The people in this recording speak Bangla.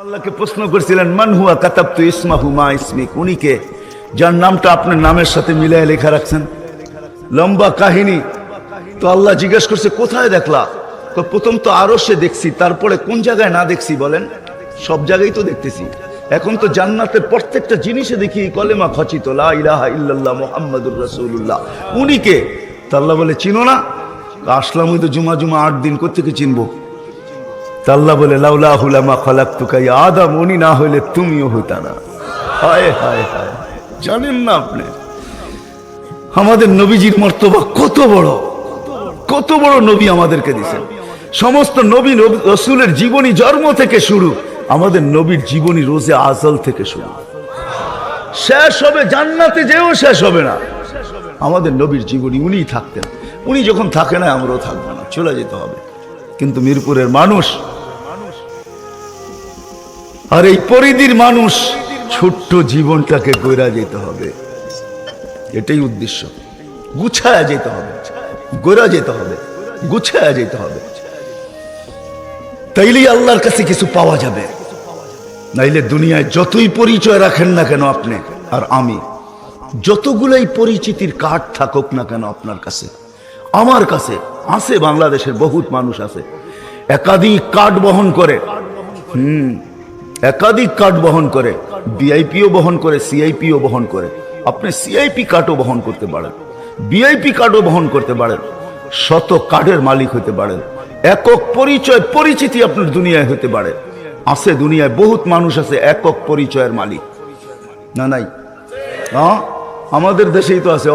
আল্লাহকে প্রশ্ন করেছিলেন মান হুয়া কাতাবতু ইসমাহু মা ইসমিক, উনি কে যার নামটা আপনার নামের সাথে মিলায় লেখা রাখছেন। লম্বা কাহিনী। তো আল্লাহ জিজ্ঞেস করছে কোথায় দেখলা? তো প্রথম তো আরশে দেখছি, তারপরে কোন জায়গায় না দেখছি বলেন? সব জায়গায় তো দেখতেছি। এখন তো জান্নাতের প্রত্যেকটা জিনিসে দেখি কলেমা খচিত লা ইলাহা ইল্লাল্লাহ মুহাম্মাদুর রাসূলুল্লাহ। উনি কে? তো আল্লাহ বলে চিনো না? আসলাম ওই তো জুমা 8 দিন কোত্থেকে চিনবো? আল্লাহ বলে লাউলাহু লামা খালাকতুকা ইয়া আদম, উনি না হইলে তুমিও হইতা না। হায় হায় হায়, জানেন না আপনি আমাদের নবীজির মর্তবা কত বড়, কত বড় নবী আমাদেরকে দিয়েছেন। সমস্ত নবী রাসূলের জীবনী জন্ম থেকে শুরু, আমাদের নবীর জীবনী রোজে আজল থেকে শুরু। শেষ হবে জান্নাতে যেও শেষ হবে না। আমাদের নবীর জীবনী উনিই থাকতেন। উনি যখন থাকে না আমরাও থাকবো না, চলে যেতে হবে। কিন্তু মিরপুরের মানুষ আর এই পরিধির মানুষ ছোট্ট জীবনটাকে গড়া যেতে হবে, এটাই উদ্দেশ্য। গুছায়া যেতে হবে, গড়া যেতে হবে, গুছায়া যেতে হবে। তাইলেই আল্লাহর কাছে কিছু পাওয়া যাবে। নাইলে দুনিয়ায় যতই পরিচয় রাখেন না কেন আপনি আর আমি, যতগুলোই পরিচিতির কার্ড থাকুক না কেন আপনার কাছে, আমার কাছে আছে, বাংলাদেশের বহুত মানুষ আছে একাধিক কার্ড বহন করে। একাধিক কার্ড বহন করে, ভিআইপিও বহন করে, সিআইপিও বহন করে। আপনি সিআইপি কার্ডও বহন করতে পারেন, ভিআইপি কার্ডও বহন করতে পারেন, শত কার্ডের মালিক হতে পারেন। একক পরিচয় পরিচিতি আপনার দুনিয়ায় হতে পারে। আছে দুনিয়ায় বহুত মানুষ আছে একক পরিচয়ের মালিক, না নাই? হ্যাঁ, আমাদের দেশেই তো আছে।